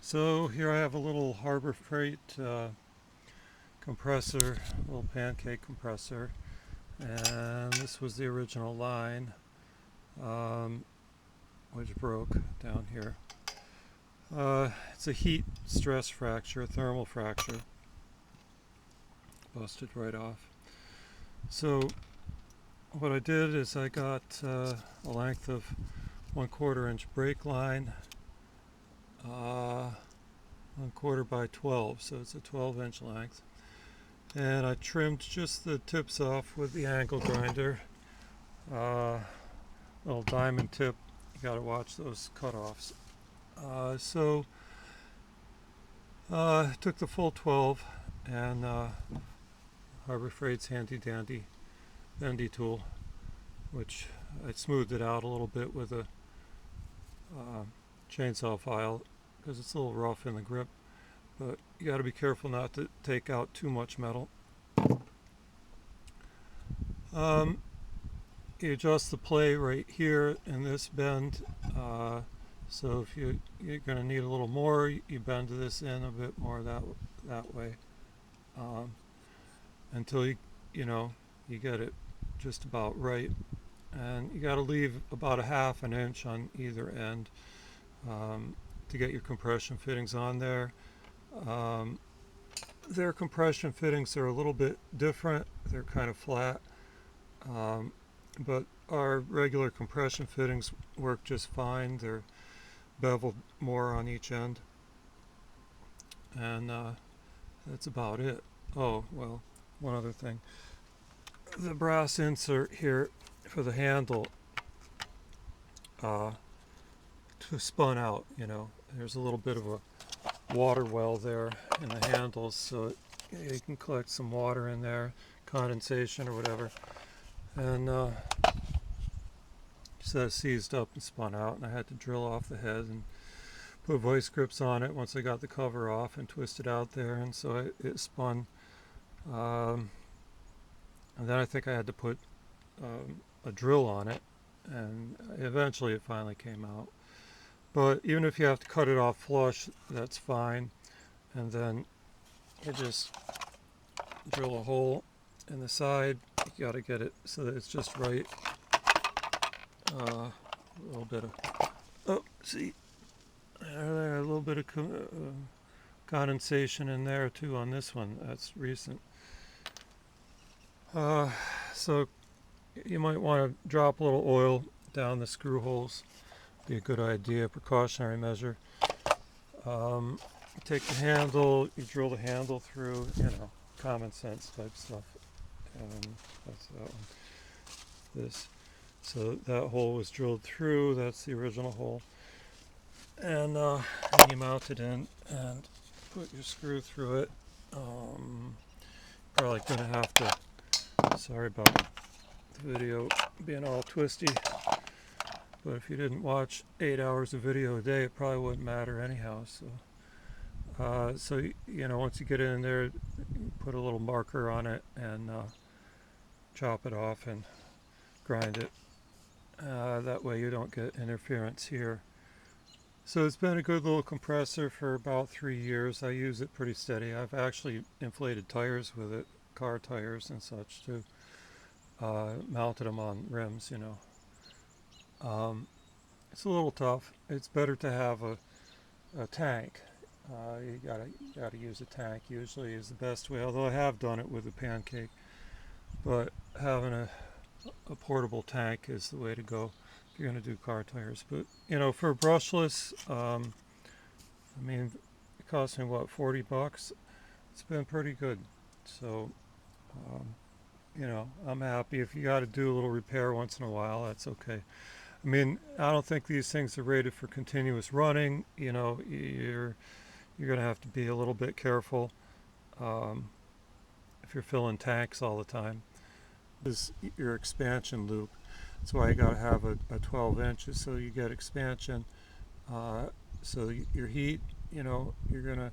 So here I have a little Harbor Freight compressor, little pancake compressor, and this was the original line, um, which broke down here. It's a heat stress fracture, thermal fracture, busted right off. So what I did is I got a length of 1/4 inch brake line, 1/4 by 12, so it's a 12-inch length. And I trimmed just the tips off with the angle grinder. Little diamond tip, you gotta watch those cutoffs. Took the full 12 and Harbor Freight's handy dandy bendy tool, which I smoothed it out a little bit with a chainsaw file because it's a little rough in the grip, but you got to be careful not to take out too much metal. You adjust the play right here in this bend, so if you're going to need a little more, you bend this in a bit more that way, until you get it just about right. And you got to leave about a 1/2 inch on either end to get your compression fittings on there. Their compression fittings are a little bit different. They're kind of flat, but our regular compression fittings work just fine. They're beveled more on each end, and that's about it. Oh, well, one other thing. The brass insert here for the handle spun out, there's a little bit of a water well there in the handles, so you can collect some water in there, condensation or whatever, and so it seized up and spun out, and I had to drill off the head and put vice grips on it once I got the cover off and twist it out there, and so it spun, and then I think I had to put a drill on it, and eventually it finally came out. But even if you have to cut it off flush, that's fine. And then you just drill a hole in the side. You got to get it so that it's just right. A little bit of, see, a little bit of condensation in there too on this one. That's recent. So you might want to drop a little oil down the screw holes. Be a good idea, precautionary measure. Take the handle, you drill the handle through, common sense type stuff. That's that one. So that hole was drilled through, that's the original hole. And you mount it in and put your screw through it. Probably going to have to, sorry about the video being all twisty. But if you didn't watch 8 hours of video a day, it probably wouldn't matter anyhow. So once you get in there, put a little marker on it and chop it off and grind it. That way you don't get interference here. So it's been a good little compressor for about 3 years. I use it pretty steady. I've actually inflated tires with it, car tires and such too. Mounted them on rims, It's a little tough. It's better to have a tank. You gotta use a tank usually is the best way, although I have done it with a pancake. But having a portable tank is the way to go if you're going to do car tires. But for brushless, it cost me what, $40? It's been pretty good. So I'm happy. If you got to do a little repair once in a while, that's okay. I don't think these things are rated for continuous running. You're going to have to be a little bit careful if you're filling tanks all the time. This is your expansion loop. That's why you got to have a 12 inches so you get expansion. So your heat, you're going to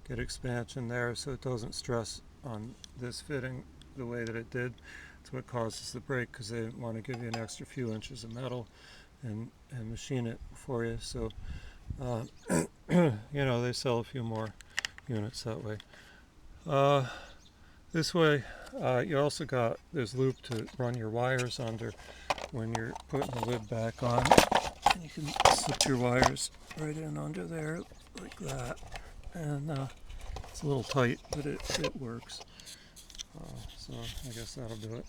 get expansion there so it doesn't stress on this fitting the way that it did. That's what causes the break, because they want to give you an extra few inches of metal and machine it for you. So they sell a few more units that way. Uh, this way, you also got this loop to run your wires under when you're putting the lid back on. And you can slip your wires right in under there like that. And it's a little tight, but it works. So I guess that'll do it.